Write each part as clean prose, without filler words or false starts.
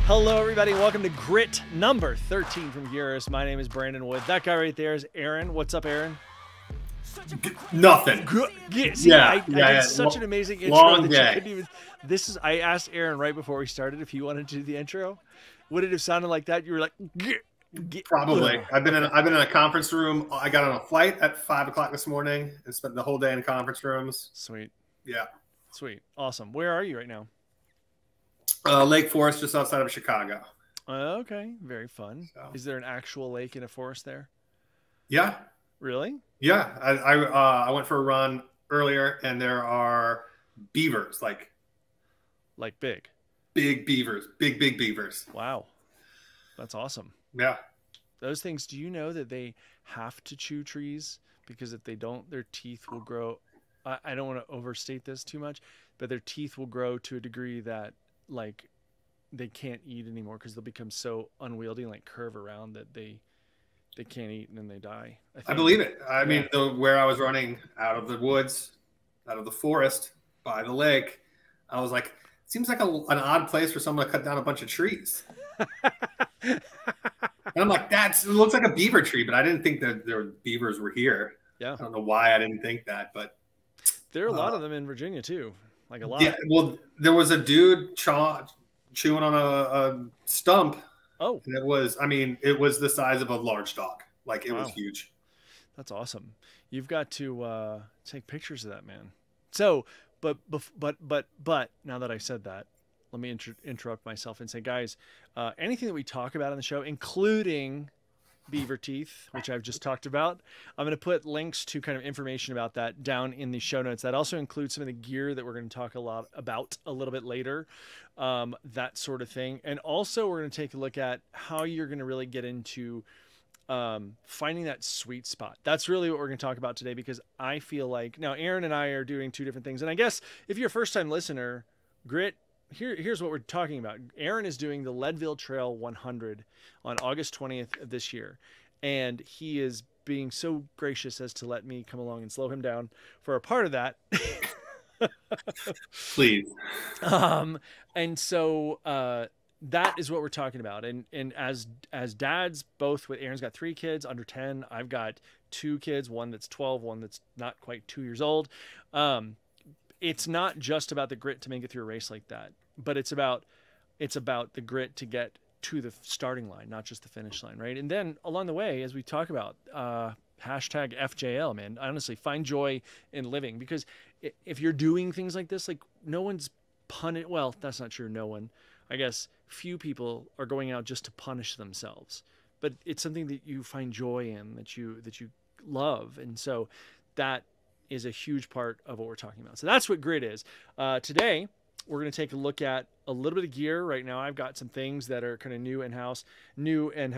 Hello, everybody. Welcome to Grit number 13 from Gearist. My name is Brandon Wood. That guy right there is Arron. What's up, Arron? Nothing. See, I did such an amazing intro that you couldn't even. I asked Arron right before we started if he wanted to do the intro. Would it have sounded like that? You were like, probably. I've been in a conference room. I got on a flight at 5 o'clock this morning and spent the whole day in conference rooms. Sweet. Yeah. Sweet. Awesome. Where are you right now? Lake Forest, just outside of Chicago. Okay. Very fun. So. Is there an actual lake in a forest there? Yeah. Really? Yeah. I went for a run earlier, and there are beavers, like big beavers, big beavers. Wow. That's awesome. Yeah. Those things, do you know that they have to chew trees? Because if they don't, their teeth will grow. I don't want to overstate this too much, but their teeth will grow to a degree that like they can't eat anymore because they'll become so unwieldy and like curve around that they can't eat and then they die. I believe it. I mean, where I was running out of the woods, out of the forest by the lake, I was like, it seems like an odd place for someone to cut down a bunch of trees. And I'm like, it looks like a beaver tree, but I didn't think that beavers were here. Yeah. I don't know why I didn't think that, but there are a lot of them in Virginia too. Like a lot. Yeah, well, there was a dude chewing on a stump. Oh. And it was the size of a large dog. Like, it was huge. That's awesome. You've got to take pictures of that, man. So, but now that I said that, let me interrupt myself and say, guys, anything that we talk about on the show, including beaver teeth, which I've just talked about, I'm going to put links to kind of information about that down in the show notes. That also includes some of the gear that we're going to talk a little bit later, that sort of thing. And also we're going to take a look at how you're going to really get into finding that sweet spot. That's really what we're going to talk about today, because I feel like now Arron and I are doing two different things. And I guess if you're a first-time listener, Grit, here's what we're talking about. Arron is doing the Leadville Trail 100 on August 20th of this year. And he is being so gracious as to let me come along and slow him down for a part of that. Please. And so that is what we're talking about. And as dads, both with Aaron's got 3 kids under 10. I've got 2 kids, one that's 12, one that's not quite 2 years old. It's not just about the grit to make it through a race like that, but it's about the grit to get to the starting line, not just the finish line, right? And then along the way, as we talk about, hashtag FJL, man, honestly, find joy in living, because if you're doing things like this, like no one's well, that's not true. No one, I guess few people are going out just to punish themselves, but it's something that you find joy in, that you love. And so that is a huge part of what we're talking about. So that's what grit is. Today, we're going to take a look at a little bit of gear. Right now, I've got some things that are kind of new and have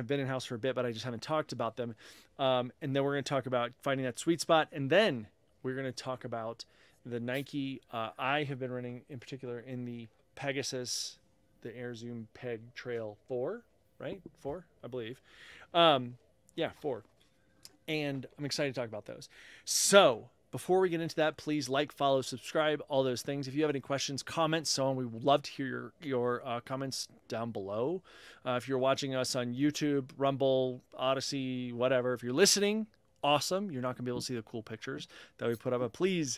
been in-house for a bit, but I just haven't talked about them. And then we're going to talk about finding that sweet spot. And then we're going to talk about the Nike. I have been running in particular in the Pegasus, the Air Zoom Peg Trail 4, right? 4, I believe. 4. And I'm excited to talk about those. So before we get into that, please like, follow, subscribe, all those things. If you have any questions, comments, so on, we would love to hear your comments down below. If you're watching us on YouTube, Rumble, Odyssey, whatever, if you're listening, awesome. You're not going to be able to see the cool pictures that we put up, but please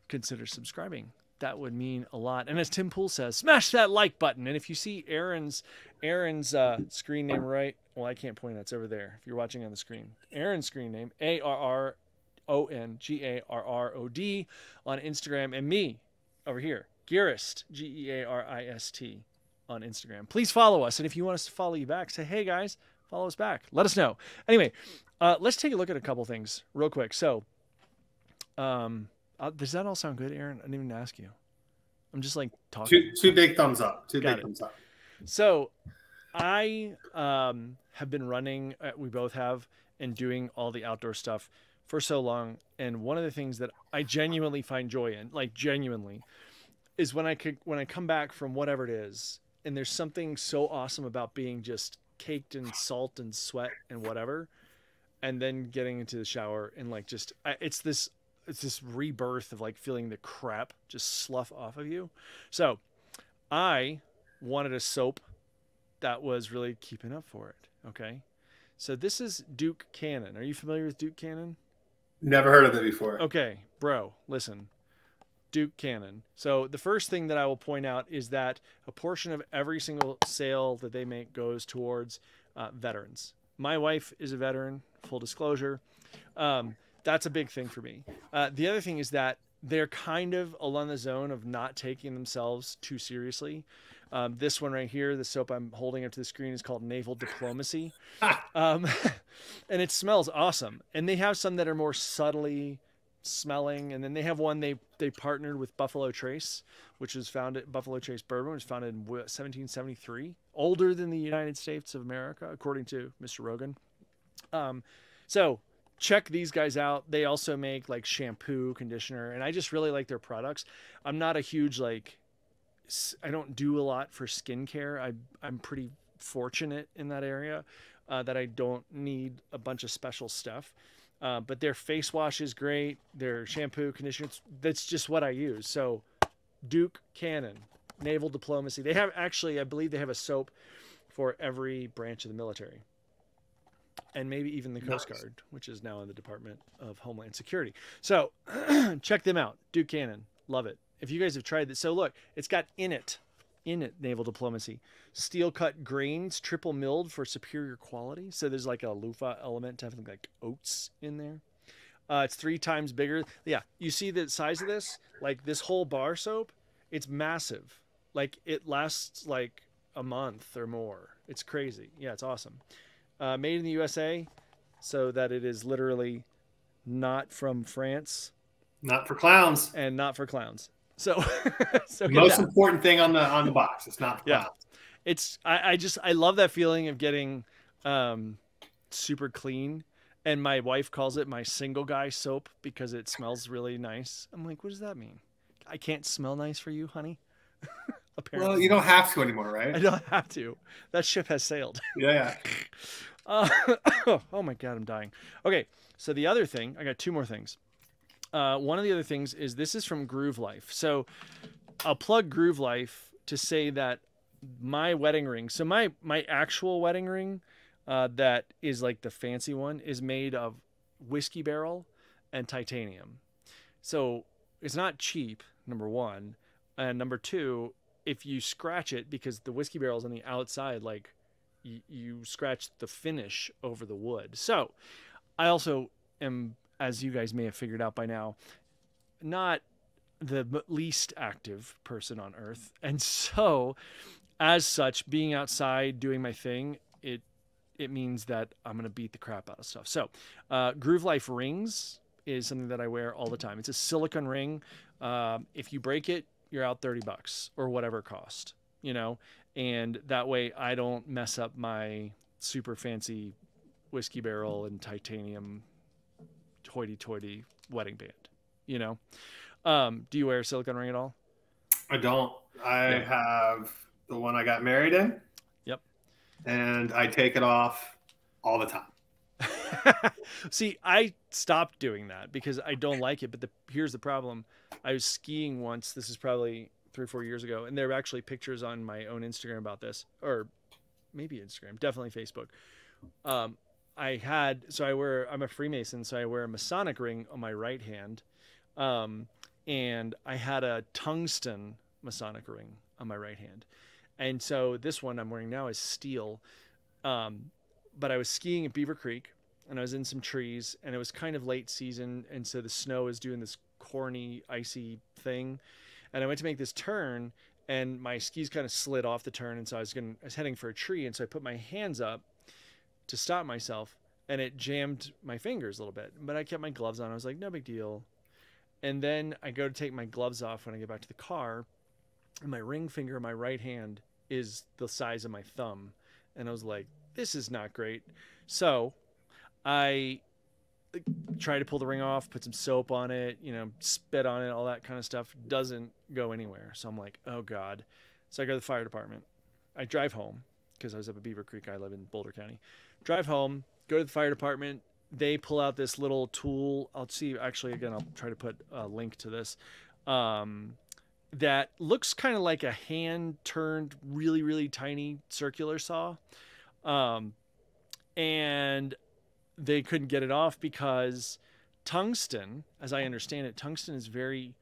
consider subscribing. That would mean a lot. And as Tim Pool says, smash that like button. And if you see Aaron's screen name right, well, I can't point. That's over there. If you're watching on the screen, Aaron's screen name, ARRONGARROD on Instagram, and me over here, Gearist, GEARIST on Instagram. Please follow us. And if you want us to follow you back, say, hey guys, follow us back. Let us know. Anyway, let's take a look at a couple things real quick. So, does that all sound good, Arron? I didn't even ask you. I'm just like talking. Two big thumbs up. Two big thumbs up. So I have been running, we both have, and doing all the outdoor stuff for so long. And one of the things that I genuinely find joy in, like genuinely, is when I come back from whatever it is, and there's something so awesome about being just caked in salt and sweat and whatever, and then getting into the shower and like just it's this it's this rebirth of like feeling the crap just slough off of you. So I wanted a soap that was really keeping up for it. Okay. So this is Duke Cannon. Are you familiar with Duke Cannon? Never heard of it before. Okay, bro, listen. Duke Cannon. So the first thing that I will point out is that a portion of every single sale that they make goes towards veterans. My wife is a veteran, full disclosure. That's a big thing for me. The other thing is that they're kind of along the zone of not taking themselves too seriously. This one right here, the soap I'm holding up to the screen, is called Naval Diplomacy. And it smells awesome. And they have some that are more subtly smelling, and then they have one they partnered with Buffalo Trace, which was founded, Buffalo Trace bourbon was founded in 1773, older than the United States of America, according to Mr. Rogan. So check these guys out. They also make like shampoo, conditioner, and I just really like their products. I'm not a huge I don't do a lot for skincare. I'm pretty fortunate in that area, that I don't need a bunch of special stuff. But their face wash is great. Their shampoo, conditioner, that's just what I use. So Duke Cannon, Naval Diplomacy. They have actually, I believe they have a soap for every branch of the military. And maybe even the Coast Guard, which is now in the Department of Homeland Security. So check them out. Duke Cannon. Love it. If you guys have tried this. So look, it's got in it Naval Diplomacy, steel cut grains, triple milled for superior quality. So there's like a loofah element to have like oats in there. It's 3 times bigger. Yeah, you see the size of this? Like this whole bar soap, it's massive. Like it lasts like a month or more. It's crazy. Yeah, it's awesome. Made in the USA, so that it is literally not from France. Not for clowns. And not for clowns. So, so the most important thing on the box. It's not for clowns. It's I love that feeling of getting super clean. And my wife calls it my single guy soap because it smells really nice. I'm like, what does that mean? I can't smell nice for you, honey? Apparently. Well, you don't have to anymore, right? I don't have to. That ship has sailed. Yeah. Oh my God, I'm dying. Okay, so the other thing, I got 2 more things. One of the other things is this is from Groove Life. So I'll plug Groove Life to say that my wedding ring, so my actual wedding ring, that is like the fancy one, is made of whiskey barrel and titanium. So it's not cheap, number one. And number two, if you scratch it, because the whiskey barrel is on the outside, like you scratch the finish over the wood. So I also am, as you guys may have figured out by now, not the least active person on earth. And so as such, being outside doing my thing, it means that I'm going to beat the crap out of stuff. So Groove Life rings is something that I wear all the time. It's a silicone ring. If you break it, you're out $30 or whatever it cost, you know? And that way I don't mess up my super fancy whiskey barrel and titanium hoity-toity wedding band, you know? Do you wear a silicone ring at all? I don't. I have the one I got married in. Yep. And I take it off all the time. See, I stopped doing that because I don't like it. But here's the problem. I was skiing once. This is probably 3 or 4 years ago. And there were actually pictures on my own Instagram about this. Or maybe Instagram. Definitely Facebook. I'm a Freemason, so I wear a Masonic ring on my right hand. And I had a tungsten Masonic ring on my right hand. And so this one I'm wearing now is steel. But I was skiing at Beaver Creek and I was in some trees and it was kind of late season. And so the snow is doing this corny, icy thing. And I went to make this turn and my skis kind of slid off the turn. And so I was heading for a tree. And so I put my hands up to stop myself and it jammed my fingers a little bit, but I kept my gloves on. I was like, no big deal. And then I go to take my gloves off when I get back to the car and my ring finger in my right hand is the size of my thumb. And I was like, this is not great. So I try to pull the ring off, put some soap on it, spit on it, all that kind of stuff. Doesn't go anywhere. So I'm like, oh God. So I go to the fire department. I drive home because I was up at Beaver Creek. I live in Boulder County. Drive home, go to the fire department. they pull out this little tool. I'll see. Actually, again, I'll try to put a link to this. That looks kind of like a hand-turned, really, really tiny circular saw. And they couldn't get it off because tungsten, as I understand it, tungsten is very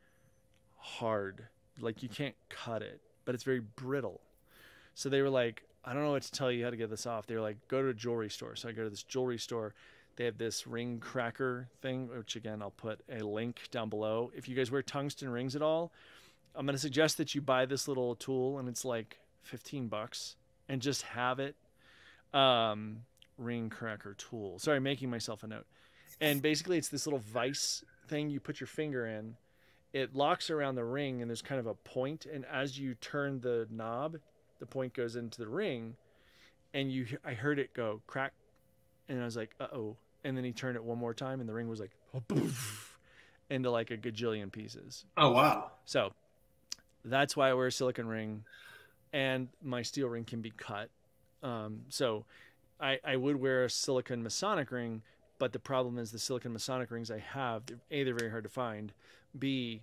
hard. Like you can't cut it, but it's very brittle. So they were like, I don't know what to tell you how to get this off. They were like, go to a jewelry store. So I go to this jewelry store. They have this ring cracker thing, which again, I'll put a link down below. If you guys wear tungsten rings at all, I'm going to suggest that you buy this little tool, and it's like $15 and just have it. Ring cracker tool. Sorry, making myself a note. And basically it's this little vise thing you put your finger in. It locks around the ring, and there's kind of a point, and as you turn the knob, the point goes into the ring, and I heard it go crack, and I was like, uh-oh. And then he turned it one more time, and the ring was like, oh, poof, into like a gajillion pieces. Oh, wow. So that's why I wear a silicone ring, and my steel ring can be cut. So I would wear a silicone Masonic ring, but the problem is the silicone Masonic rings I have, A, they're very hard to find. B,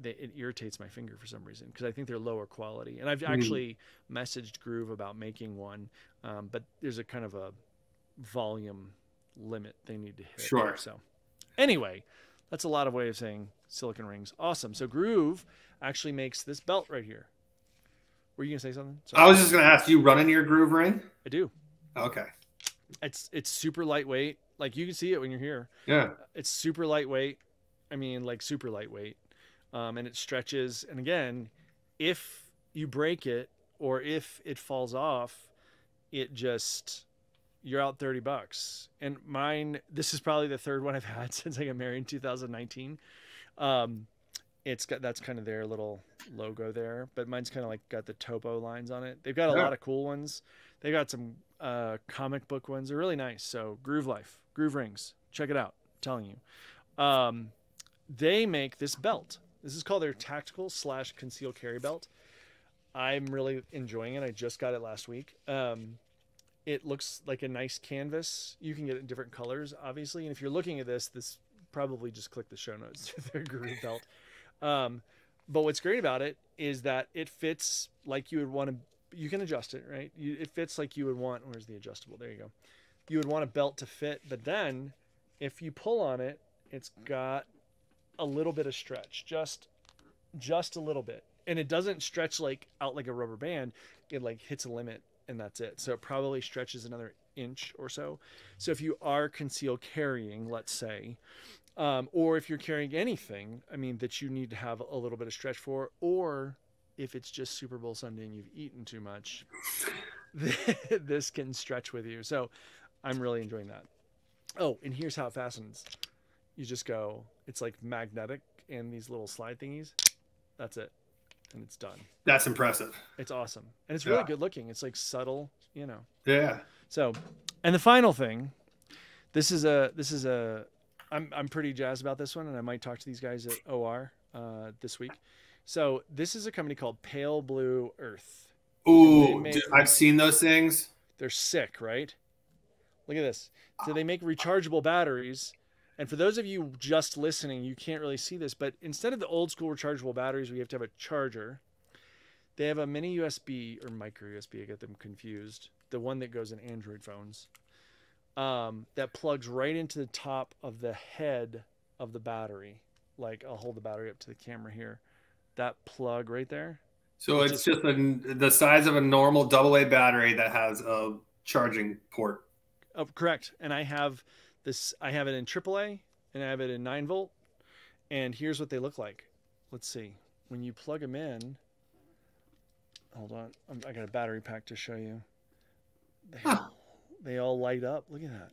it irritates my finger for some reason because I think they're lower quality. And I've actually messaged Groove about making one, but there's a kind of a volume limit they need to hit. Sure. So anyway, that's a lot of way of saying silicone rings. Awesome. So Groove actually makes this belt right here. Were you gonna say something? Sorry. I was just gonna ask, you running your Groove ring? I do. Okay. It's super lightweight. Like you can see it when you're here. Yeah. It's super lightweight. I mean, like super lightweight. And it stretches. And again, if you break it or if it falls off, you're out $30. And mine, this is probably the third one I've had since I got married in 2019. That's kind of their little logo there, but mine's kind of like got the topo lines on it. They've got a lot of cool ones. They got some comic book ones. They're really nice. So Groove Life, Groove Rings, check it out. I'm telling you. They make this belt. This is called their tactical / conceal carry belt. I'm really enjoying it. I just got it last week. It looks like a nice canvas. You can get it in different colors, obviously. And if you're looking at this probably just click the show notes to their Groove belt. But what's great about it is that it fits like you would want to. You can adjust it, right? It fits like you would want. Where's the adjustable? There you go. You would want a belt to fit, but then if you pull on it, it's got a little bit of stretch, just a little bit, and it doesn't stretch out like a rubber band. It like hits a limit, and that's it. So it probably stretches another inch or so. So if you are conceal carrying, let's say, or if you're carrying anything, I mean, that you need to have a little bit of stretch for, or if it's just Super Bowl Sunday and you've eaten too much, this can stretch with you. So I'm really enjoying that. Oh, and here's how it fastens. You just go, it's like magnetic and these little slide thingies. That's it. And it's done. That's impressive. It's awesome. And it's really good looking. It's like subtle, you know. Yeah. So, and the final thing, I'm pretty jazzed about this one, and I might talk to these guys at OR this week. So this is a company called Pale Blue Earth. Ooh, dude, I've seen those things. They're sick, right? Look at this. So they make rechargeable batteries. And for those of you just listening, you can't really see this, but instead of the old school rechargeable batteries where you have to have a charger, they have a mini USB or micro USB. I get them confused. The one that goes in Android phones. That plugs right into the top of the head of the battery. Like, I'll hold the battery up to the camera here. That plug right there. So it's just the size of a normal AA battery that has a charging port. Oh, correct. And I have it in AAA and I have it in 9-volt. And here's what they look like. Let's see. When you plug them in, hold on. I got a battery pack to show you. They all light up. Look at that.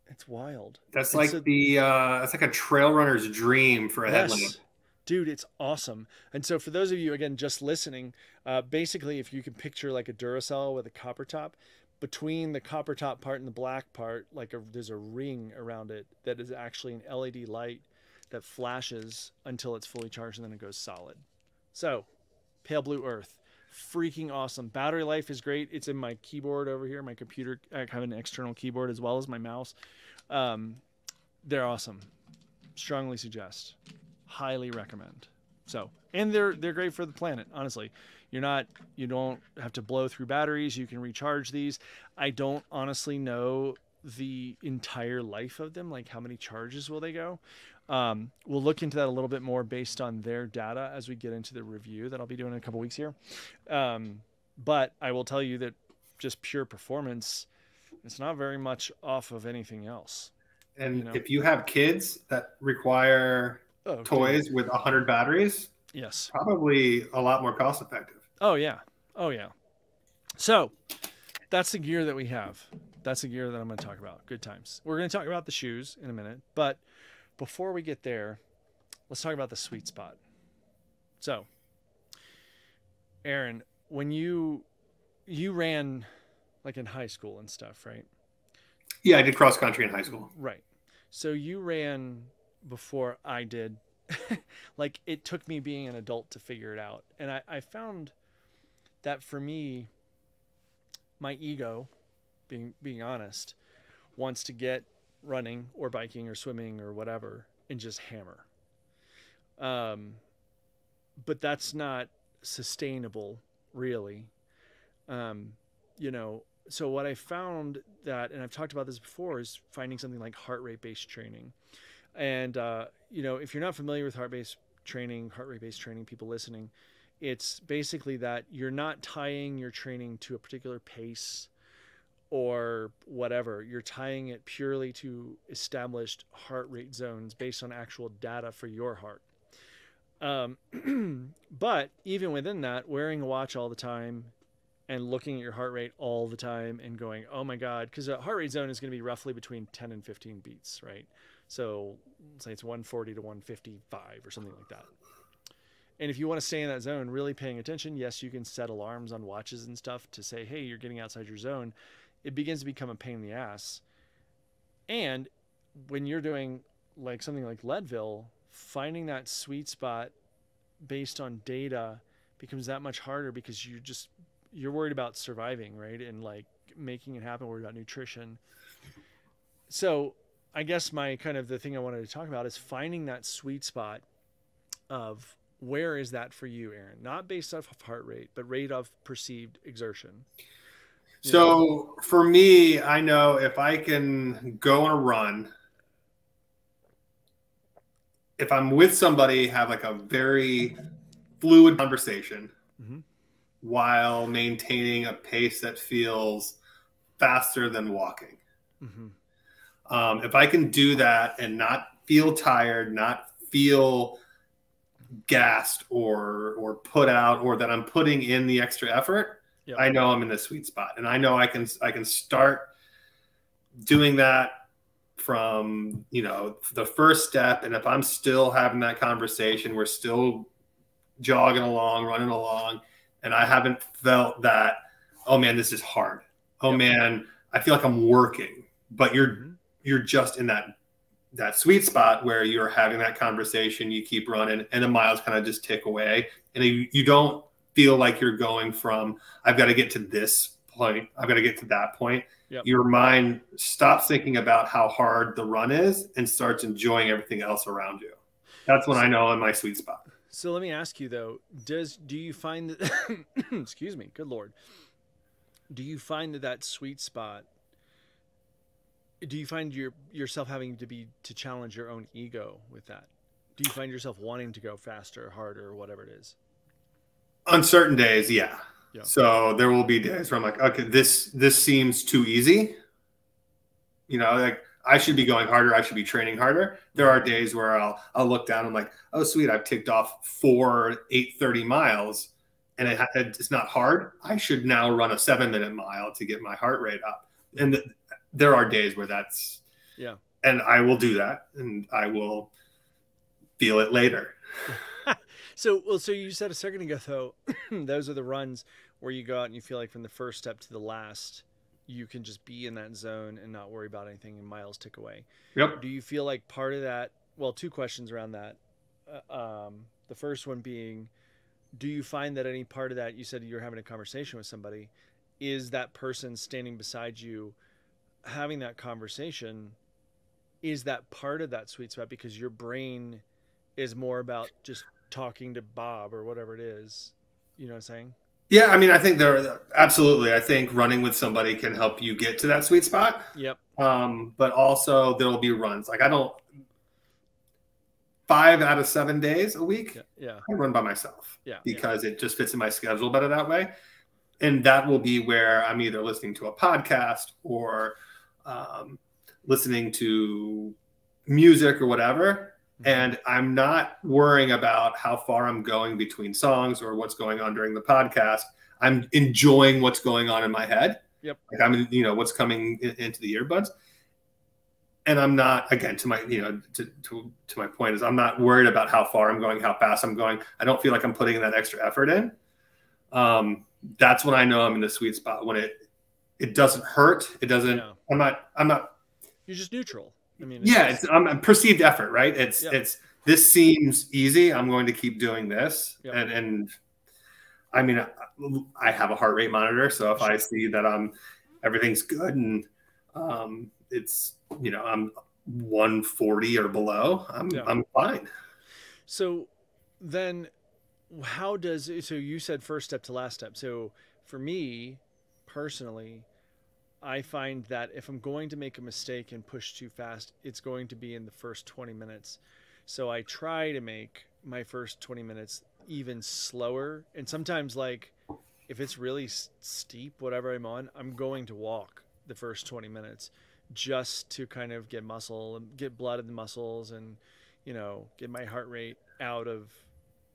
It's wild. That's like that's like a trail runner's dream for a headlamp. Dude, it's awesome. And so for those of you, again, just listening, basically if you can picture like a Duracell with a copper top, between the copper top part and the black part, there's a ring around it that is actually an LED light that flashes until it's fully charged and then it goes solid. So, Pale Blue Earth. Freaking awesome. Battery life is great. It's in my keyboard over here, my computer. I have an external keyboard as well as my mouse. They're awesome. Strongly suggest. Highly recommend. So, and they're great for the planet, honestly. You don't have to blow through batteries. You can recharge these. I don't honestly know the entire life of them, like how many charges will they go. We'll look into that a little bit more based on their data as we get into the review that I'll be doing in a couple weeks here. But I will tell you that just pure performance, it's not very much off of anything else. And if you have kids that require toys with 100 batteries, yes, probably a lot more cost effective. Oh yeah. So that's the gear that we have. That's the gear that I'm going to talk about. Good times. We're going to talk about the shoes in a minute, but before we get there, let's talk about the sweet spot. So, Arron, when you ran like in high school and stuff, right? Yeah, I did cross country in high school. Right. So you ran before I did. Like it took me being an adult to figure it out. And I found that for me, my ego, being honest, wants to get running or biking or swimming or whatever and just hammer. But that's not sustainable, really. So what I found that, and I've talked about this before, is finding something like heart rate based training. And, if you're not familiar with heart rate based training, people listening, it's basically that you're not tying your training to a particular pace or whatever. You're tying it purely to established heart rate zones based on actual data for your heart. But even within that, wearing a watch all the time and looking at your heart rate all the time and going, oh my God, because a heart rate zone is going to be roughly between 10 and 15 beats, right? So say it's 140 to 155 or something like that. And if you want to stay in that zone, really paying attention, yes, you can set alarms on watches and stuff to say, hey, you're getting outside your zone. It begins to become a pain in the ass. And when you're doing like something like Leadville, finding that sweet spot based on data becomes that much harder because you're worried about surviving, right? And like making it happen, worried about nutrition. So I guess the thing I wanted to talk about is finding that sweet spot of where is that for you, Arron? Not based off of heart rate, but rate of perceived exertion. So for me, I know if I can go on a run, if I'm with somebody, have like a very fluid conversation while maintaining a pace that feels faster than walking. If I can do that and not feel tired, not feel gassed or put out, or that I'm putting in the extra effort, I know I'm in the sweet spot. And I know I can start doing that from, the first step. And if I'm still having that conversation, we're still jogging along, running along, and I haven't felt that, oh man, this is hard. Oh man, I feel like I'm working, but you're just in that sweet spot where you're having that conversation, you keep running, and the miles kind of just tick away. And you don't feel like you're going from, I've got to get to this point, I've got to get to that point. Your mind stops thinking about how hard the run is and starts enjoying everything else around you. That's when I know I'm in my sweet spot. So let me ask you though, do you find that, excuse me, good Lord. Do you find that sweet spot, do you find yourself having to challenge your own ego with that? Do you find yourself wanting to go faster, harder, or whatever it is? On certain days, yeah. So there will be days where I'm like, okay, this seems too easy. Like I should be going harder. I should be training harder. There are days where I'll look down. I'm like, oh, sweet. I've ticked off 4 8:30 miles and it's not hard. I should now run a 7-minute mile to get my heart rate up. And there are days where that's, and I will do that and I will feel it later. So you said a second ago, though, those are the runs where you go out and you feel like from the first step to the last, you can just be in that zone and not worry about anything and miles tick away. Yep. Do you feel like part of that, well, 2 questions around that. The first one being, do you find that any part of that, you said you're having a conversation with somebody, is that person standing beside you having that conversation is that part of that sweet spot because your brain is more about just talking to Bob or whatever it is. You know what I'm saying? Yeah, I mean, I think absolutely. I think running with somebody can help you get to that sweet spot. Yep. But also there will be runs. Like 5 out of 7 days a week, yeah. I run by myself. Yeah. Because it just fits in my schedule better that way. And that will be where I'm either listening to a podcast or listening to music or whatever. And I'm not worrying about how far I'm going between songs or what's going on during the podcast. I'm enjoying what's going on in my head. Yep. Like I'm, what's coming into the earbuds. And I'm not, again, to my, to my point is I'm not worried about how far I'm going, how fast I'm going. I don't feel like I'm putting that extra effort in. That's when I know I'm in the sweet spot, when it doesn't hurt. It doesn't, I'm not. You're just neutral. I mean, it's perceived effort, right? It's this seems easy. I'm going to keep doing this. Yep. And I mean, I have a heart rate monitor. So if I see that everything's good and it's, I'm 140 or below, I'm fine. So then so you said first step to last step. So for me personally, I find that if I'm going to make a mistake and push too fast, it's going to be in the first 20 minutes. So I try to make my first 20 minutes even slower. And sometimes, like, if it's really steep, whatever I'm on, I'm going to walk the first 20 minutes just to kind of get muscle and get blood in the muscles and, get my heart rate out of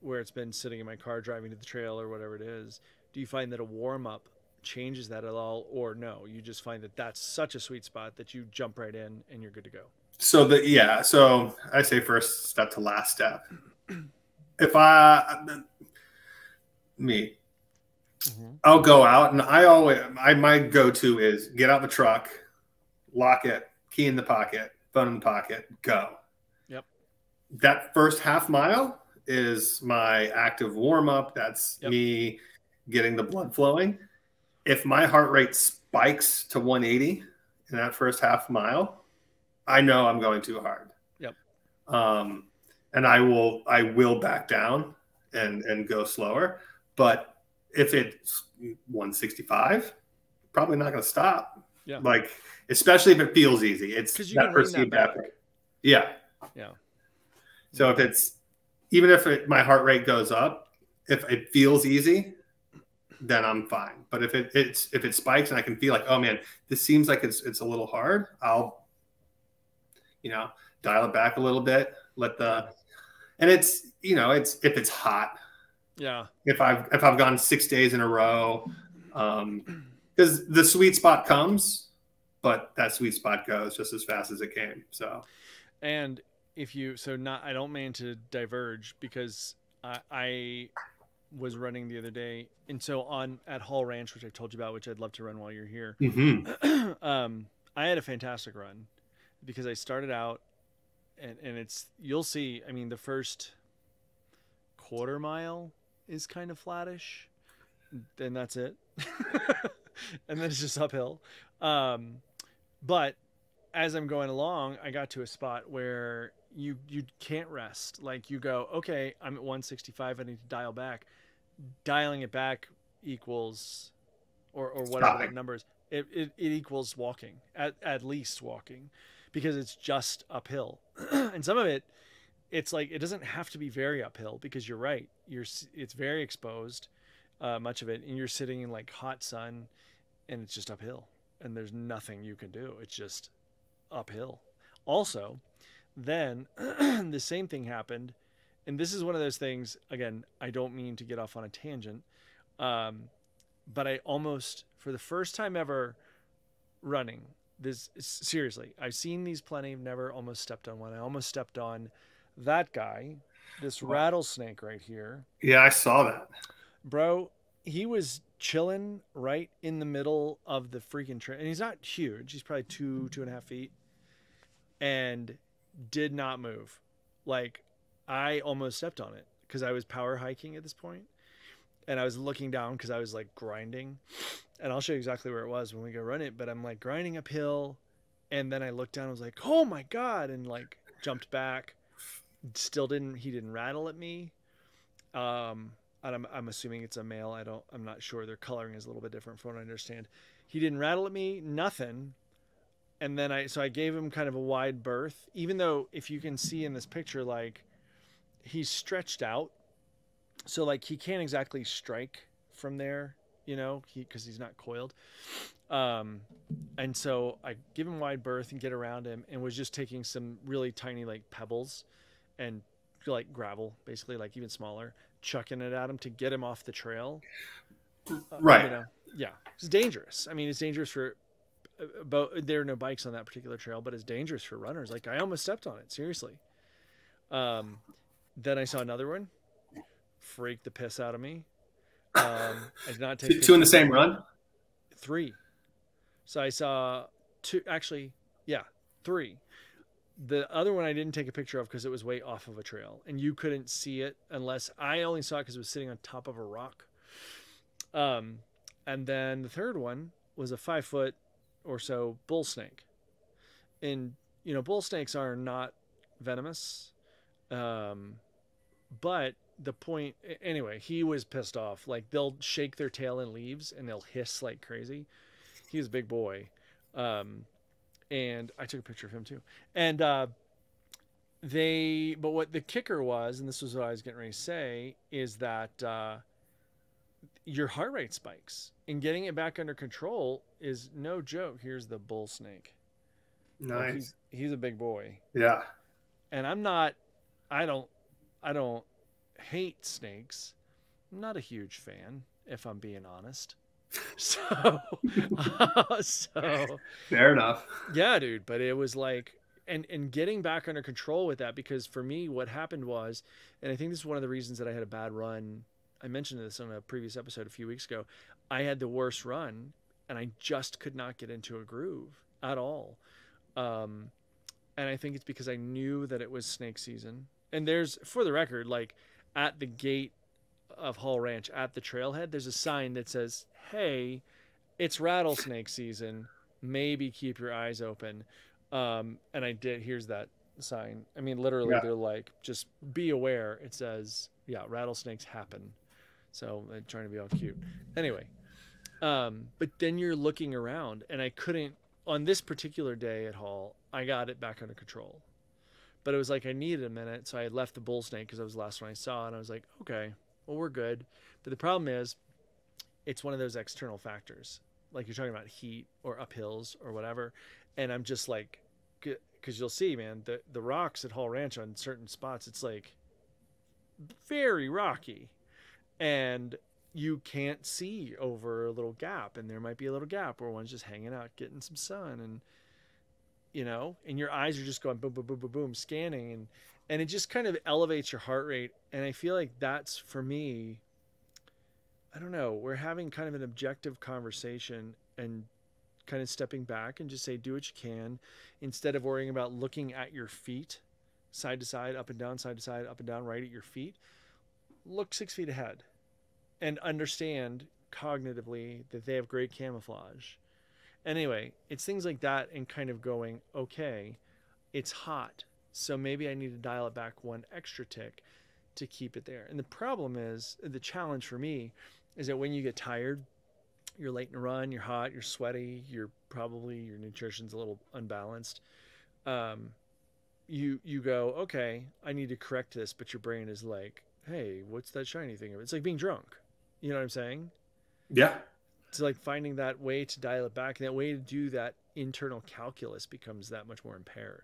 where it's been sitting in my car driving to the trail or whatever it is. Do you find that a warm up changes that at all, or no, you just find that that's such a sweet spot that you jump right in and you're good to go? So so I say first step to last step. If I'll go out and my go-to is get out the truck, lock it, key in the pocket, phone in the pocket, go. Yep. That first half mile is my active warm-up. That's me getting the blood flowing. If my heart rate spikes to 180 in that first half mile, I know I'm going too hard. Yep. And I will back down and go slower. But if it's 165, probably not going to stop. Yeah. Like, especially if it feels easy. It's that perceived effort. Yeah. Yeah. So even if my heart rate goes up, if it feels easy, then I'm fine. But if it spikes and I can feel like, oh man, this seems like it's a little hard, I'll, dial it back a little bit, and it's, if it's hot. Yeah. If I've gone 6 days in a row, because the sweet spot comes, but that sweet spot goes just as fast as it came. So, and I don't mean to diverge because I was running the other day, and so at Hall Ranch, which I told you about, which I'd love to run while you're here. I had a fantastic run because I started out, and you'll see. I mean, the first quarter mile is kind of flattish, then that's it, and then it's just uphill. But as I'm going along, I got to a spot where you can't rest. Like, you go, okay, I'm at 165. I need to dial back. Dialing it back equals, or whatever that number is. It equals walking, at least walking, because it's just uphill. And some of it's like, it doesn't have to be very uphill, because you're right. It's very exposed, much of it, and you're sitting in like hot sun, and it's just uphill, and there's nothing you can do. It's just uphill. Also, then the same thing happened, and this is one of those things, again, I don't mean to get off on a tangent, but I almost, for the first time ever running this, seriously, I've seen these plenty, never almost stepped on one. I almost stepped on that guy, this rattlesnake right here. Yeah, I saw that. Bro, he was chilling right in the middle of the freaking trail, and he's not huge. He's probably 2.5 feet, and did not move. Like, I almost stepped on it because I was power hiking at this point, and I was looking down because I was like grinding, and I'll show you exactly where it was when we go run it. But I'm like grinding uphill, And then I looked down, I was like, oh my God, and like jumped back. He didn't rattle at me. And I'm assuming it's a male. I'm not sure. Their coloring is a little bit different from what I understand. He didn't rattle at me, nothing. And then I gave him kind of a wide berth, even though if you can see in this picture, like he's stretched out. So like he can't exactly strike from there, because he's not coiled. And so I give him wide berth and get around him, and was just taking some really tiny like pebbles and like gravel, basically, like even smaller, chucking it at him to get him off the trail. Right. Yeah. It's dangerous. I mean, it's dangerous for there are no bikes on that particular trail, but it's dangerous for runners. Like I almost stepped on it, seriously. Then I saw another one, freaked the piss out of me. I did not take two in the same run. 3. So I saw 2, actually, yeah, 3. The other one I didn't take a picture of because it was way off of a trail, and you couldn't see it unless I only saw it because it was sitting on top of a rock. And then the third one was a 5 foot or so bull snake. And, bull snakes are not venomous. But the point, anyway, he was pissed off. Like they'll shake their tail in leaves and they'll hiss like crazy. He was a big boy. And I took a picture of him too. And, but what the kicker was, and this was what I was getting ready to say, is that, your heart rate spikes, and getting it back under control is no joke. Here's the bull snake. Nice. Like he's a big boy. Yeah. And I don't hate snakes. I'm not a huge fan, if I'm being honest. So fair enough. Yeah, dude. But it was like, and getting back under control with that, because for me, what happened was, and I think this is one of the reasons that I had a bad run. I mentioned this on a previous episode a few weeks ago. I had the worst run, and I just could not get into a groove at all. And I think it's because I knew that it was snake season. And there's, for the record, like at the gate of Hall Ranch at the trailhead, there's a sign that says, hey, it's rattlesnake season. Maybe keep your eyes open. And I did. Here's that sign. I mean, literally, They're like, just be aware. It says, yeah, rattlesnakes happen. So I'm trying to be all cute. Anyway, but then you're looking around, and I couldn't, on this particular day at Hall, I got it back under control. But it was like I needed a minute, so I had left the bull snake because that was the last one I saw, and I was like, okay, well, we're good. But the problem is, it's one of those external factors. Like you're talking about heat or uphills or whatever. And I'm just like, because you'll see, man, the rocks at Hall Ranch on certain spots, it's like very rocky. And you can't see over a little gap, and there might be a little gap where one's just hanging out, getting some sun, and and your eyes are just going boom, boom, boom, boom, boom, scanning, and it just kind of elevates your heart rate. And I feel like that's, for me, I don't know, we're having kind of an objective conversation and kind of stepping back and just say, do what you can, instead of worrying about looking at your feet side to side, up and down, side to side, up and down, right at your feet. Look 6 feet ahead and understand cognitively that they have great camouflage. Anyway, it's things like that, and kind of going, okay, it's hot, so maybe I need to dial it back one extra tick to keep it there. And the problem is, the challenge for me is that when you get tired, you're late in a run, you're hot, you're sweaty, your nutrition's a little unbalanced. You go, okay, I need to correct this, but your brain is like, hey, what's that shiny thing? It's like being drunk. You know what I'm saying? Yeah. It's like finding that way to dial it back, and that way to do that internal calculus becomes that much more impaired.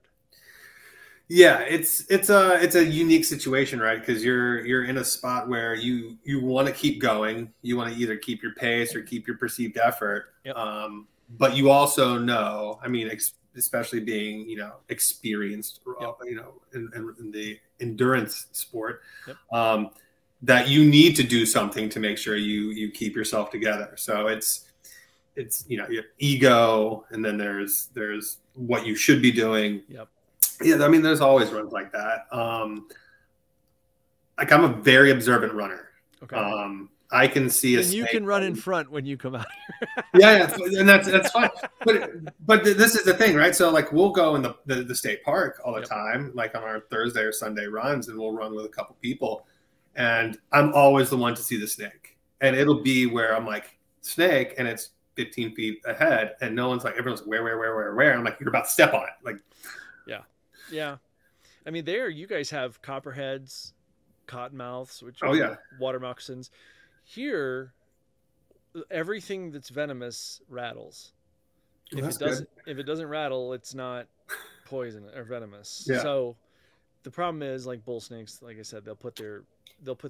Yeah, it's a unique situation, right? Because you're in a spot where you want to keep going. You want to either keep your pace or keep your perceived effort. Yep. But you also know, I mean, especially being experienced, yep, in the endurance sport, yep, that you need to do something to make sure you keep yourself together. So it's your ego, and then there's what you should be doing. Yep. Yeah, I mean, there's always runs like that. Like I'm a very observant runner. Okay. I can see a and you snake. can run in front when you come out here. Yeah, and that's fine. But this is the thing, right? So like we'll go in the state park all the time, like on our Thursday or Sunday runs, and we'll run with a couple people, and I'm always the one to see the snake, and it'll be where I'm like snake, and it's 15 feet ahead, and no one's like, everyone's like, where? I'm like, you're about to step on it, like. Yeah. I mean, there you guys have copperheads, cottonmouths, which are water moccasins. Here, everything that's venomous rattles. If it doesn't rattle, it's not poison or venomous. Yeah. So the problem is, like bull snakes, like I said, they'll put their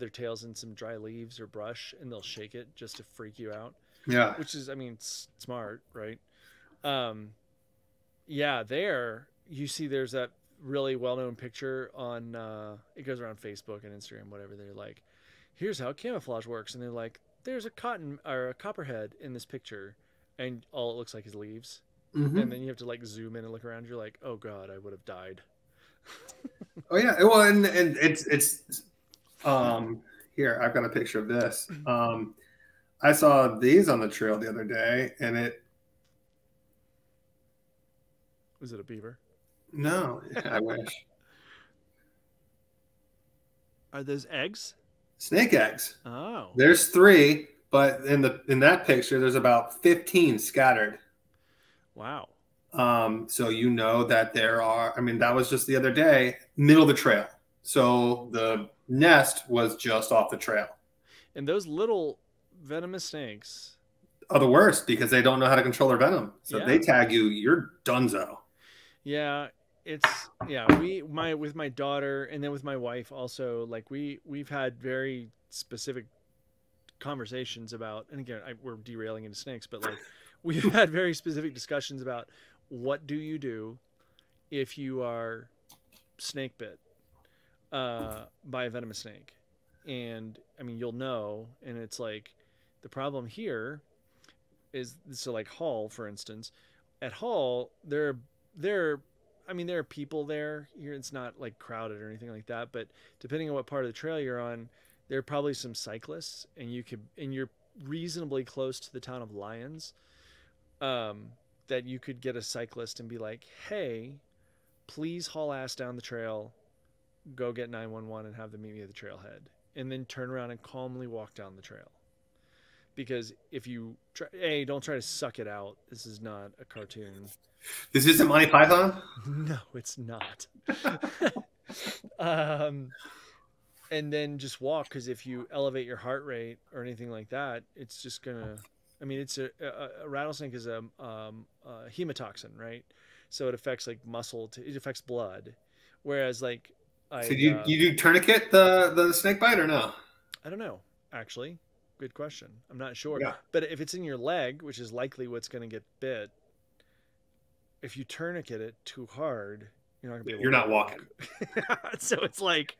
tails in some dry leaves or brush and they'll shake it just to freak you out. Yeah. Which is, I mean, smart, right? There you see there's that really well-known picture on it goes around Facebook and Instagram, whatever. They're like, here's how camouflage works, and they're like, there's a copperhead in this picture, and all it looks like is leaves. And then you have to like zoom in and look around. You're like, oh god, I would have died. Oh yeah, well, and it's here I've got a picture of this. I saw these on the trail the other day, and it was it a beaver? No, I wish. Are those eggs? Snake eggs. Oh. There's 3, but in that picture, there's about 15 scattered. Wow. So you know that there are. I mean, that was just the other day, middle of the trail. So the nest was just off the trail. And those little venomous snakes are the worst because they don't know how to control their venom. So if they tag you, you're donezo. Yeah, with my daughter and then with my wife also, like we've had very specific conversations about, and again, we're derailing into snakes, but like we've had very specific discussions about what do you do if you are snake bit by a venomous snake. And I mean, you'll know, and it's like the problem here is, so like Hall, for instance, at Hall, there are people there. Here it's not like crowded or anything like that, but depending on what part of the trail you're on, there are probably some cyclists, and you're reasonably close to the town of Lyons, that you could get a cyclist and be like, hey, please haul ass down the trail, go get 911 and have them meet me at the trailhead, and then turn around and calmly walk down the trail. Because if you don't try to suck it out. This is not a cartoon. This isn't Monty Python? No, it's not. And then just walk, because if you elevate your heart rate or anything like that, it's just gonna. I mean, it's a rattlesnake is a hemotoxin, right? So it affects like muscle. It affects blood. Whereas like, so you do tourniquet the snake bite or no? I don't know, actually. Good question. I'm not sure. Yeah. But if it's in your leg, which is likely what's going to get bit, if you tourniquet it too hard, you're not going to be able. You're not walking. So it's like,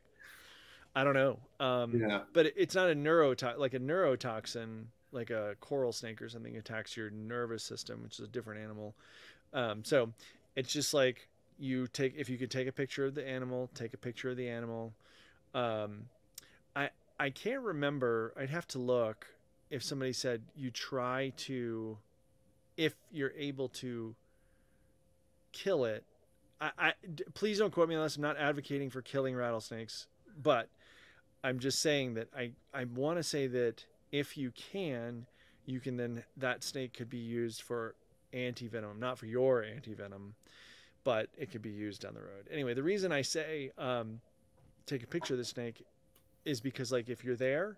I don't know. But it's not a neurotoxin, like a coral snake or something attacks your nervous system, which is a different animal. So it's just like if you could take a picture of the animal, take a picture of the animal. I can't remember. I'd have to look if somebody said you try to, if you're able to kill it. Please don't quote me on this. I'm not advocating for killing rattlesnakes, but I'm just saying that I want to say that if you can then, that snake could be used for anti-venom, not for your anti-venom, but it could be used down the road. Anyway, the reason I say take a picture of the snake is because, like, if you're there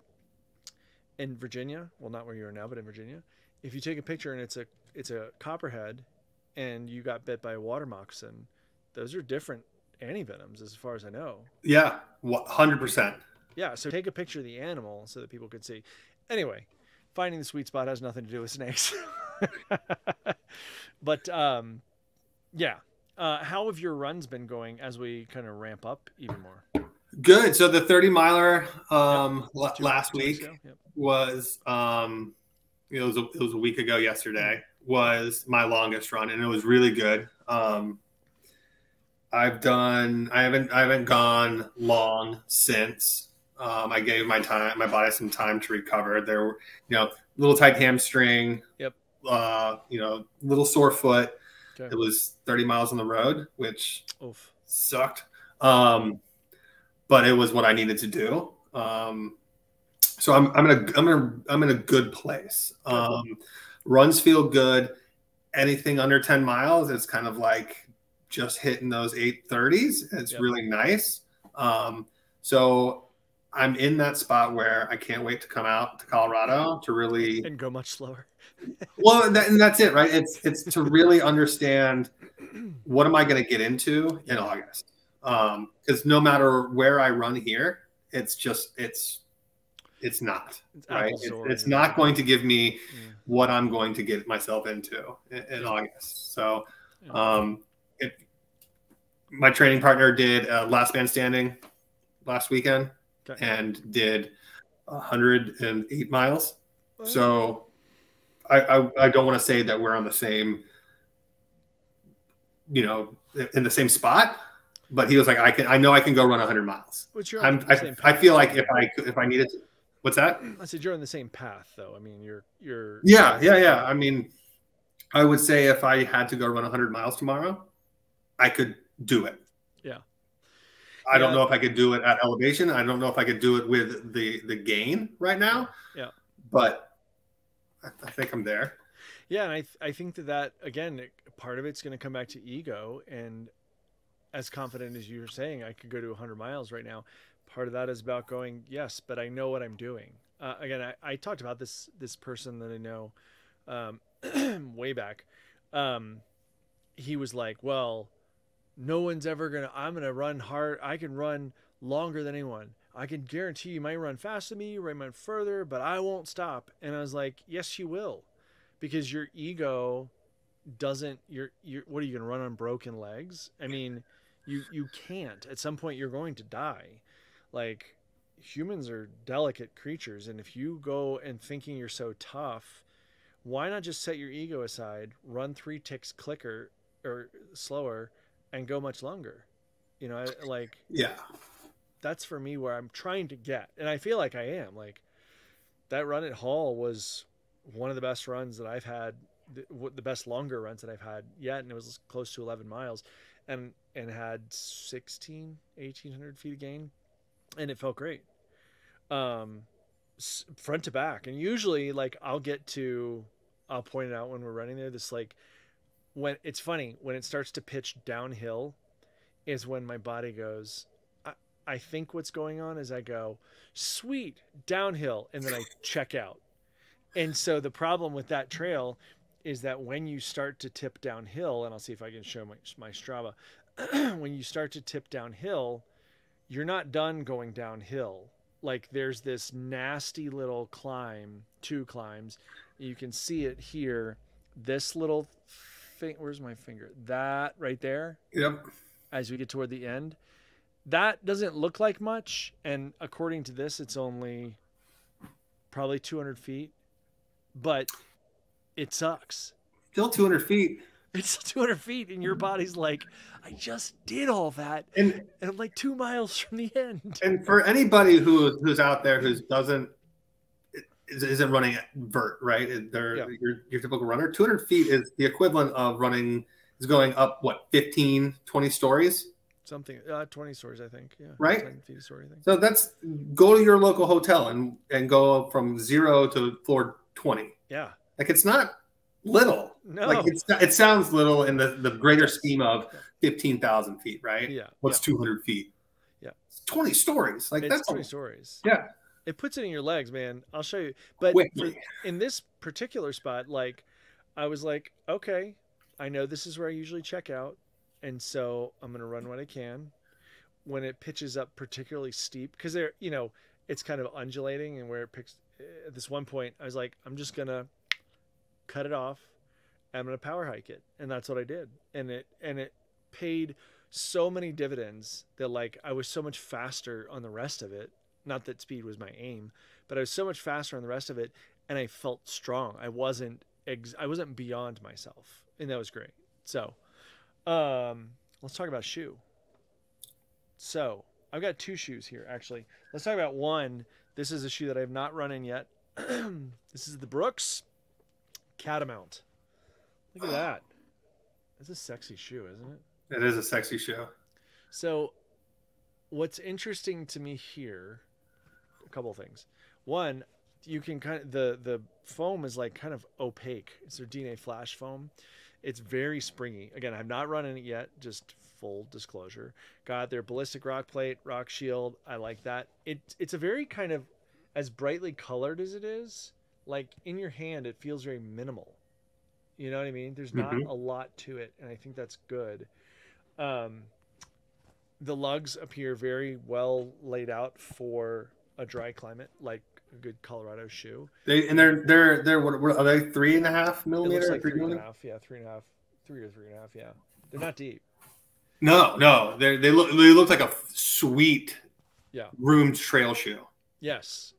in Virginia, well, not where you are now, but in Virginia, if you take a picture and it's a copperhead and you got bit by a water moccasin, those are different antivenoms as far as I know. Yeah, 100%. Yeah, so take a picture of the animal so that people could see. Anyway, finding the sweet spot has nothing to do with snakes. But how have your runs been going as we kind of ramp up even more? Good. So the 30 miler last week was it was a week ago yesterday, was my longest run, and it was really good. I haven't gone long since. I gave my body some time to recover. There were, little tight hamstring. Yep. Little sore foot. Okay. It was 30 miles on the road, which Oof. sucked. But it was what I needed to do. So I'm in a good place. Runs feel good. Anything under 10 miles, it's kind of like just hitting those 8:30s. It's really nice. So I'm in that spot where I can't wait to come out to Colorado to really and go much slower. Well, and that's it, right? It's to really understand what am I going to get into in August. Because no matter where I run here, it's not right. It's not going to give me what I'm going to get myself into in August. So, my training partner did Last Man Standing last weekend and did 108 miles. So I don't want to say that we're on the same, in the same spot, but he was like, I know I can go run 100 miles. I feel like if I needed to. What's that? I said you're on the same path, though. I mean, you're. Yeah. I mean, I would say if I had to go run 100 miles tomorrow, I could do it. Yeah. I don't know if I could do it at elevation. I don't know if I could do it with the gain right now. Yeah. But I think I'm there. Yeah, and I think that again, part of it's going to come back to ego. And as confident as you were saying, I could go to 100 miles right now. Part of that is about going, yes, but I know what I'm doing. Again, I talked about this person that I know way back. He was like, well, no one's ever I'm going to run hard. I can run longer than anyone. I can guarantee you might run faster than me, you might run further, but I won't stop. And I was like, yes, you will. Because your ego doesn't, what are you going to run on broken legs? I mean, you can't. At some point, you're going to die. Like, humans are delicate creatures, and if you go and thinking you're so tough, why not just set your ego aside, run 3 ticks clicker or slower, and go much longer? That's for me where I'm trying to get, and I feel like I am. Like, that run at Hall was one of the best runs that I've had, the best longer runs that I've had yet, and it was close to 11 miles, and had 1,800 feet of gain. And it felt great, front to back. And usually, like, I'll point it out when we're running there. This, like, when it's funny, when it starts to pitch downhill is when my body goes, I think what's going on is I go, sweet, downhill, and then I check out. And so the problem with that trail is that when you start to tip downhill, and I'll see if I can show my Strava, when you start to tip downhill, you're not done going downhill. Like, there's this nasty little climb, 2 climbs. You can see it here. This little thing, where's my finger? That right there. Yep. As we get toward the end, that doesn't look like much. And according to this, it's only probably 200 feet, but it sucks. Still 200 feet. It's 200 feet, and your body's like, I just did all that, and I'm like 2 miles from the end. And for anybody who's out there who isn't running vert, right? Your typical runner, 200 feet is the equivalent of going up, what, 15, 20 stories? Something, 20 stories, I think. Yeah. Right? 10 feet a story, I think. So go to your local hotel and go from 0 to floor 20. Yeah. Like, it's not little. No. Like, it sounds little in the greater scheme of 15,000 feet, right? Yeah. What's 200 feet? Yeah. It's 20 stories. Like, that's 20 stories. Yeah. It puts it in your legs, man. I'll show you. But in this particular spot, like, I was like, okay, I know this is where I usually check out, and so I'm going to run what I can. When it pitches up particularly steep, because it's kind of undulating, and where it picks at this one point, I was like, I'm just going to cut it off. I'm going to power hike it. And that's what I did. And it paid so many dividends that, like, I was so much faster on the rest of it. Not that speed was my aim, but I was so much faster on the rest of it. And I felt strong. I wasn't beyond myself. And that was great. So, let's talk about shoe. So I've got two shoes here, actually. Let's talk about one. This is a shoe that I have not run in yet. This is the Brooks Catamount. Look at that. That's a sexy shoe, isn't it? It is a sexy shoe. So what's interesting to me here, a couple of things. One, you can kind of, the foam is like kind of opaque. It's their DNA Flash foam. It's very springy. Again, I've not run in it yet, just full disclosure. Got their ballistic rock plate, rock shield. I like that. It's a very kind of, as brightly colored as it is, like in your hand, it feels very minimal. You know what I mean? There's not a lot to it, and I think that's good. The lugs appear very well laid out for a dry climate, like a good Colorado shoe. They're what are they, 3.5 millimeter? It looks like 3.5, yeah, 3.5, 3 or 3.5, yeah. They're not deep. No, they look like a sweet, roomed trail shoe. Yes.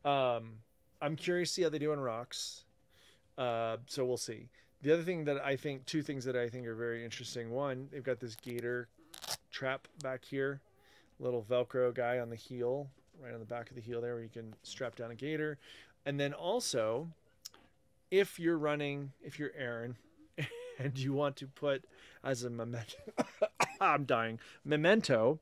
I'm curious to see how they do on rocks. So we'll see. The other thing that I think, two things that I think are very interesting. One, they've got this gator trap back here, little Velcro guy on the heel, right on the back of the heel there, where you can strap down a gator. And then also, if you're Arron and you want to put as a memento, memento,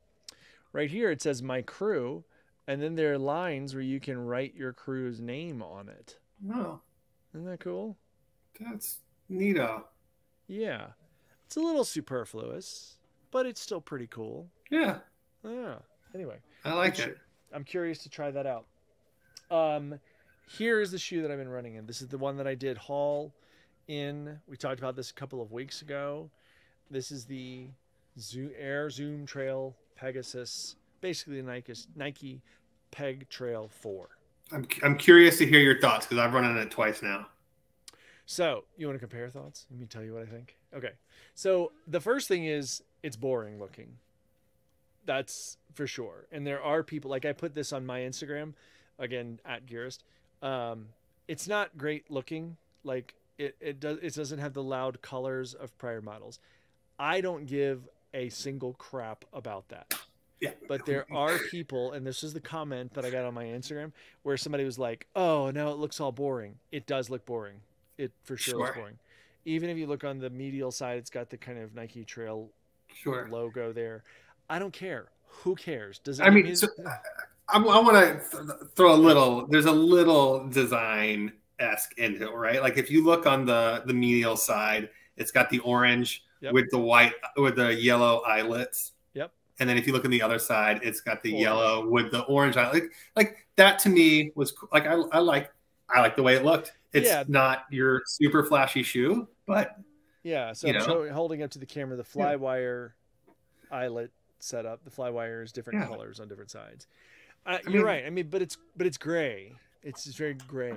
right here it says my crew, and then there are lines where you can write your crew's name on it. Oh. Isn't that cool? That's neato. Yeah. It's a little superfluous, but it's still pretty cool. Yeah. Yeah. Anyway. I like it. I'm curious to try that out. Here is the shoe that I've been running in. This is the one that I did haul in. We talked about this a couple of weeks ago. This is the Air Zoom Trail Pegasus, basically the Nike Peg Trail 4. I'm curious to hear your thoughts because I've run on it twice now. So, you want to compare thoughts? Let me tell you what I think. Okay. So, the first thing is it's boring looking. That's for sure. And there are people, like I put this on my Instagram, again, at Gearist. It's not great looking. Like it doesn't have the loud colors of prior models. I don't give a single crap about that. Yeah. But there are people, and this is the comment that I got on my Instagram, where somebody was like, oh, no, it looks all boring. It does look boring. It for sure looks boring. Even if you look on the medial side, it's got the kind of Nike Trail logo there. I don't care. Who cares? Does it? I want to throw there's a little design-esque into it, right? Like if you look on the medial side, it's got the orange with the yellow eyelets. And then if you look on the other side, it's got the yellow with the orange eyelets. Like that to me was like I like the way it looked. It's not your super flashy shoe, but so I'm holding up to the camera the Flywire eyelet setup. The Flywire is different colors on different sides. You're right. I mean, but it's gray. It's just very gray.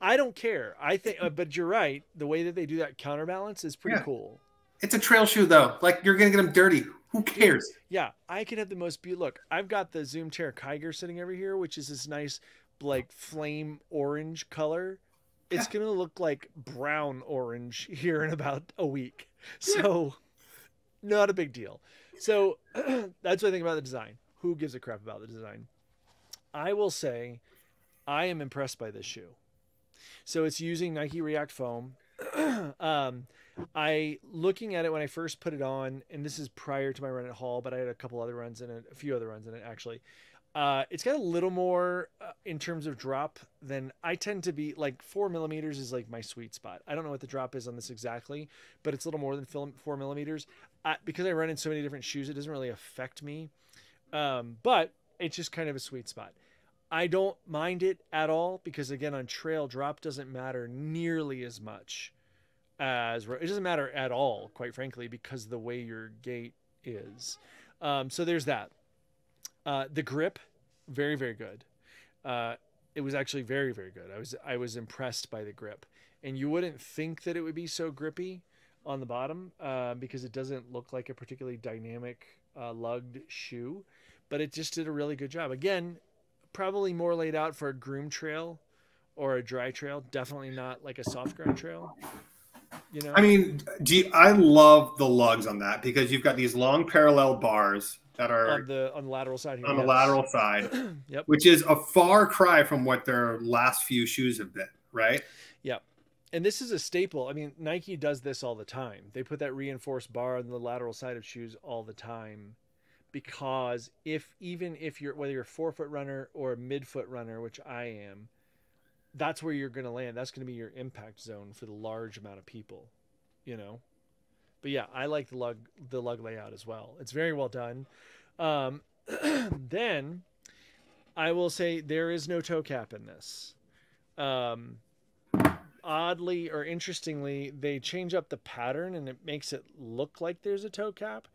I don't care. I think, but you're right. The way that they do that counterbalance is pretty cool. It's a trail shoe though. Like you're gonna get them dirty. Who cares? Yeah, I could have the most beautiful look. I've got the Zoom Terra Kiger sitting over here, which is this nice like flame orange color. It's gonna look like brown orange here in about a week. So not a big deal. So that's what I think about the design. Who gives a crap about the design? I will say I am impressed by this shoe. So it's using Nike React foam. Looking at it when I first put it on, and this is prior to my run at Hall, but I had a few other runs in it actually. It's got a little more in terms of drop than I tend to be. Like 4 millimeters is like my sweet spot. I don't know what the drop is on this exactly, but it's a little more than 4 millimeters. Because I run in so many different shoes, it doesn't really affect me. But it's just kind of a sweet spot. I don't mind it at all because again, on trail, drop doesn't matter nearly as much as it doesn't matter at all, quite frankly, because of the way your gait is. So there's that. The grip, very, very good. It was actually very, very good. I was impressed by the grip, and you wouldn't think that it would be so grippy on the bottom because it doesn't look like a particularly dynamic lugged shoe, but it just did a really good job. Again, probably more laid out for a groomed trail or a dry trail. Definitely not like a soft ground trail. You know, I mean, I love the lugs on that because you've got these long parallel bars that are on the lateral side here. on the Yes. lateral side, Yep. which is a far cry from what their last few shoes have been, right? Yep. And this is a staple. I mean, Nike does this all the time. They put that reinforced bar on the lateral side of shoes all the time, because even if you're, whether you're a 4-foot runner or a midfoot runner, which I am, that's where you're going to land. That's going to be your impact zone for the large amount of people, you know. But yeah, I like the lug layout as well. It's very well done. Then I will say there is no toe cap in this. Oddly or interestingly, they change up the pattern and it makes it look like there's a toe cap.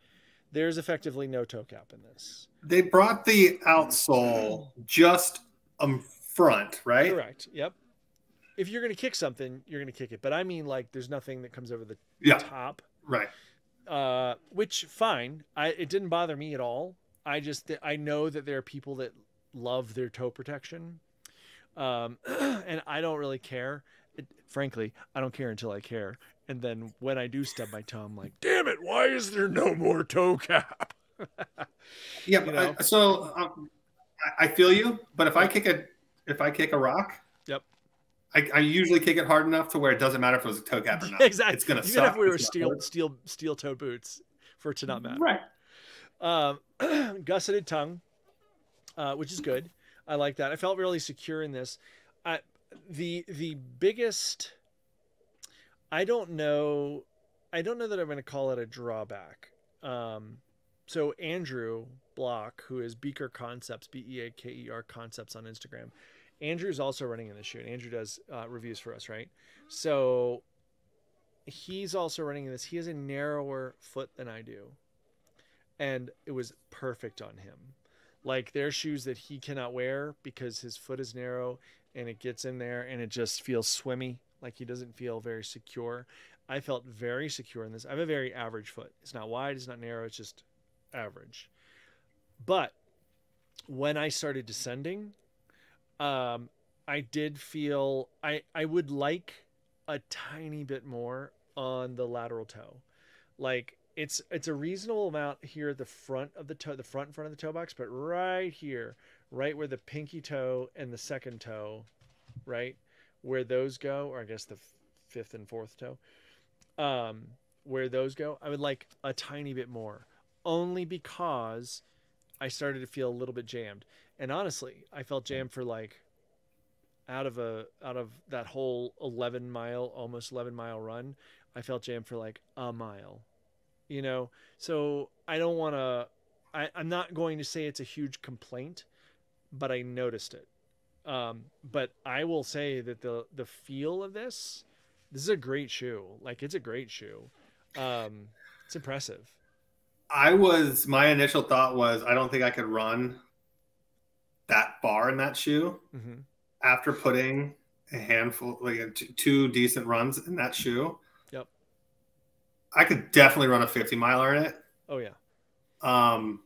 There's effectively no toe cap in this. They brought the outsole just front, right? Correct. Yep. If you're going to kick something, you're going to kick it. But I mean, like, there's nothing that comes over the top. Right. Which, fine. It didn't bother me at all. I know that there are people that love their toe protection. And I don't really care. Frankly, I don't care until I care. And then when I do stub my toe, I'm like, damn it, why is there no more toe cap? Yeah. You know? I feel you, but if I kick a rock, yep, I usually kick it hard enough to where it doesn't matter if it was a toe cap or not. Exactly. It's gonna suck. Even if we were steel toe boots, for it to not matter. Right. Gusseted tongue, which is good. I like that. I felt really secure in this. The biggest, I don't know that I'm going to call it a drawback. So Andrew Block, who is Beaker Concepts, Beaker Concepts on Instagram, Andrew's also running in this shoe, and Andrew does reviews for us, right? So he's also running in this. He has a narrower foot than I do, and it was perfect on him. Like, there are shoes that he cannot wear because his foot is narrow and it gets in there and it just feels swimmy. Like, he doesn't feel very secure. I felt very secure in this. I have a very average foot. It's not wide, it's not narrow, it's just average. But when I started descending, I did feel I would like a tiny bit more on the lateral toe. Like, it's a reasonable amount here at the front of the toe, the front of the toe box, but right here, right where the pinky toe and the second toe, right where those go, or I guess the fifth and fourth toe, where those go, I would like a tiny bit more, only because I started to feel a little bit jammed. And honestly, I felt jammed for like out of that whole almost 11 mile run, I felt jammed for like a mile. You know, so I don't want to, I'm not going to say it's a huge complaint, but I noticed it. But I will say that the feel of this is a great shoe. Like, it's a great shoe. It's impressive. My initial thought was, I don't think I could run that bar in that shoe after putting a handful, like two decent runs in that shoe. Yep. I could definitely run a 50 miler in it. Oh yeah. I'm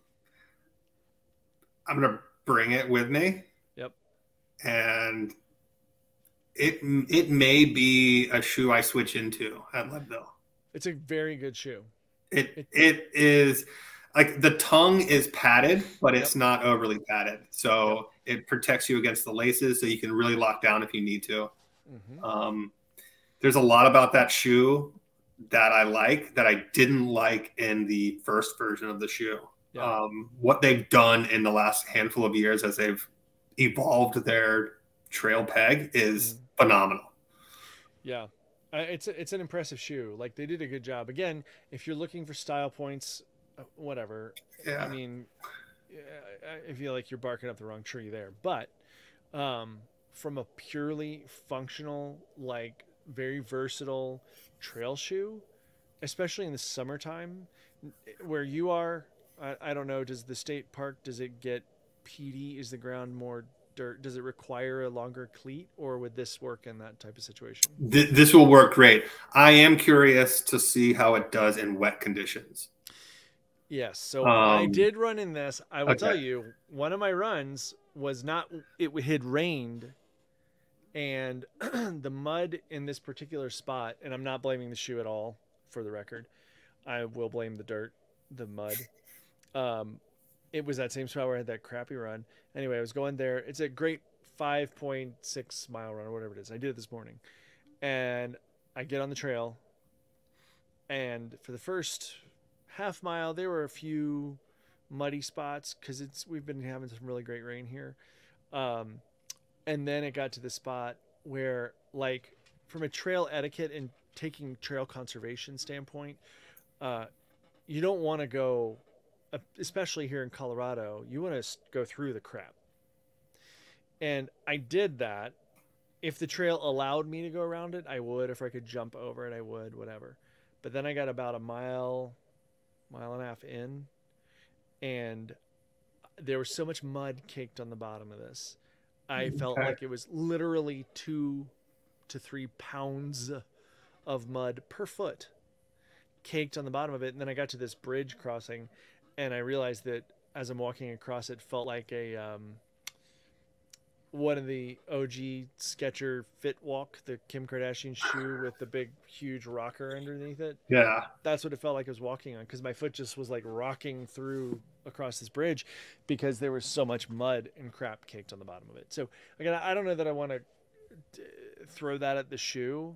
going to bring it with me. Yep. And it may be a shoe I switch into at Leadville. It's a very good shoe. It is, like, the tongue is padded, but it's not overly padded. So it protects you against the laces, so you can really lock down if you need to. There's a lot about that shoe that I like that I didn't like in the first version of the shoe. What they've done in the last handful of years as they've evolved their trail peg is phenomenal. Yeah. It's an impressive shoe. Like, they did a good job. Again, if you're looking for style points, whatever. Yeah. I mean, I feel like you're barking up the wrong tree there. But from a purely functional, like, very versatile trail shoe, especially in the summertime, where you are, I don't know, does the state park, does it get peaty? Is the ground more dirt? Does it require a longer cleat, or would this work in that type of situation? This will work great. I am curious to see how it does in wet conditions. Yes. So I did run in this. I will tell you, one of my runs was not, it had rained And the mud in this particular spot, and I'm not blaming the shoe at all, for the record. I will blame the dirt, the mud. Um, it was that same spot where I had that crappy run. Anyway, I was going there. It's a great 5.6 mile run or whatever it is. I did it this morning. And I get on the trail. And for the first half mile, there were a few muddy spots because we've been having some really great rain here. Um, and then it got to the spot where, like, from a trail etiquette and taking trail conservation standpoint, you don't want to go, especially here in Colorado, you want to go through the crap. And I did that. If the trail allowed me to go around it, I would. If I could jump over it, I would, whatever. But then I got about a mile and a half in, and there was so much mud caked on the bottom of this. I felt like it was literally 2 to 3 pounds of mud per foot caked on the bottom of it. And then I got to this bridge crossing, and I realized that as I'm walking across, it felt like a one of the OG Skechers Fit Walk, the Kim Kardashian shoe with the big, huge rocker underneath it. Yeah. That's what it felt like I was walking on, because my foot just was like rocking through across this bridge because there was so much mud and crap caked on the bottom of it. So again, I don't know that I want to throw that at the shoe.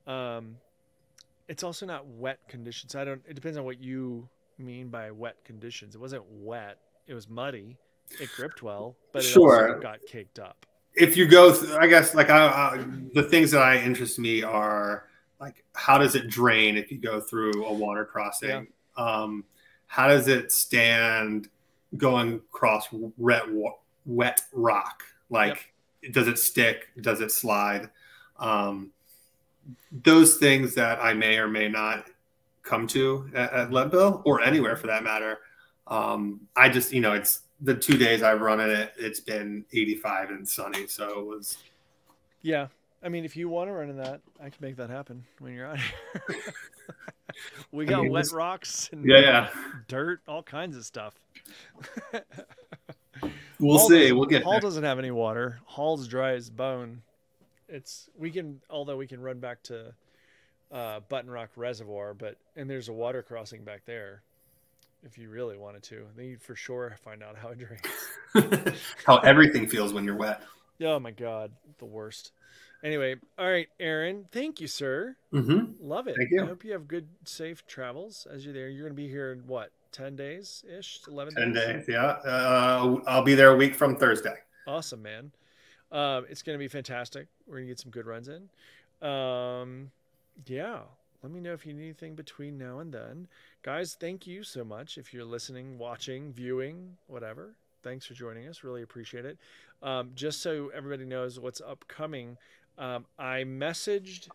It's also not wet conditions. It depends on what you mean by wet conditions. It wasn't wet. It was muddy. It gripped well, but it also got caked up. If you go, I guess, like the things that interest me are, like, how does it drain if you go through a water crossing? Yeah. How does it stand going across wet rock? Like, does it stick? Does it slide? Those things that I may or may not come to at Leadville, or anywhere for that matter. I just, it's the 2 days I've run it, it's been 85 and sunny. So it was. Yeah. I mean, if you want to run in that, I can make that happen when you're out here. We got wet rocks and dirt, all kinds of stuff. We'll see. We'll get Hall there. Doesn't have any water. Hall's dry as bone. Although we can run back to Button Rock Reservoir, and there's a water crossing back there. If you really wanted to, then you'd for sure find out how it drains. How everything feels when you're wet. Oh my God, the worst. Anyway, all right, Arron, thank you, sir. Mm-hmm. Love it. Thank you. I hope you have good, safe travels as you're there. You're going to be here in what, 10 days-ish, 11 10 days? days, yeah. I'll be there a week from Thursday. Awesome, man. It's going to be fantastic. We're going to get some good runs in. Yeah. Let me know if you need anything between now and then. Guys, thank you so much. If you're listening, watching, viewing, whatever, thanks for joining us. Really appreciate it. Just so everybody knows what's upcoming, I messaged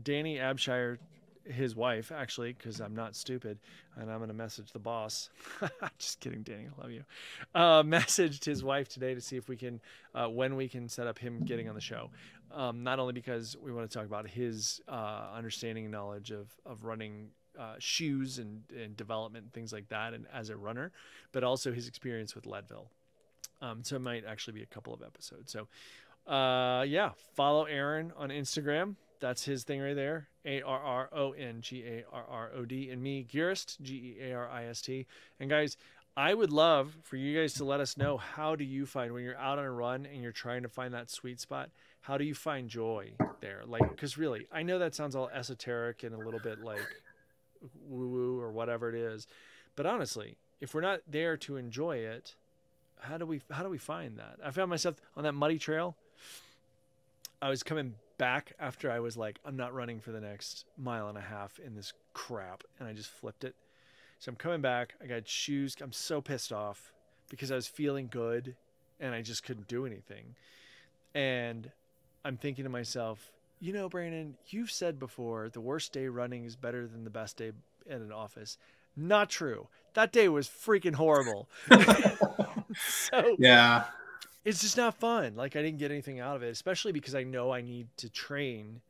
Danny Abshire, his wife, actually, because I'm not stupid, and I'm going to message the boss. Just kidding, Danny. I love you. Messaged his wife today to see if we can, when we can set up him getting on the show. Not only because we want to talk about his understanding and knowledge of running shoes and development and things like that, and as a runner, but also his experience with Leadville. So it might actually be a couple of episodes. So follow Arron on Instagram. That's his thing right there. ARRONGARROD, and me, Gearist, GEARIST. And guys, I would love for you guys to let us know, how do you find, when you're out on a run and you're trying to find that sweet spot, how do you find joy there? Like, because really, I know that sounds all esoteric and a little bit like woo-woo or whatever it is, but honestly, if we're not there to enjoy it, how do we find that? I found myself on that muddy trail. I was coming back after I was like, I'm not running for the next mile and a half in this crap, and I just flipped it. So I'm coming back. I got shoes. I'm so pissed off because I was feeling good and I just couldn't do anything. And I'm thinking to myself, Brandon, you've said before, the worst day running is better than the best day in an office. Not true. That day was freaking horrible. So yeah, it's just not fun. Like, I didn't get anything out of it, especially because I know I need to train.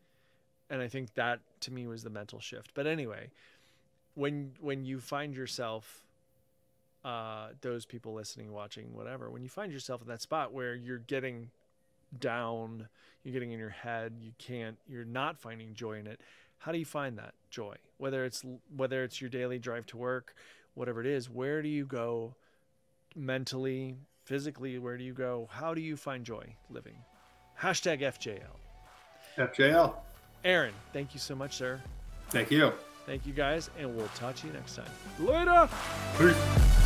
And I think that to me was the mental shift. But anyway, when you find yourself, those people listening, watching, whatever, when you find yourself in that spot where you're getting down, you're getting in your head, you're not finding joy in it. How do you find that joy? Whether it's your daily drive to work, whatever it is, where do you go mentally, physically? Where do you go? How do you find joy living? #FJL. FJL. Arron, thank you so much, sir. Thank you. Thank you, guys, and we'll talk to you next time. Later. Peace.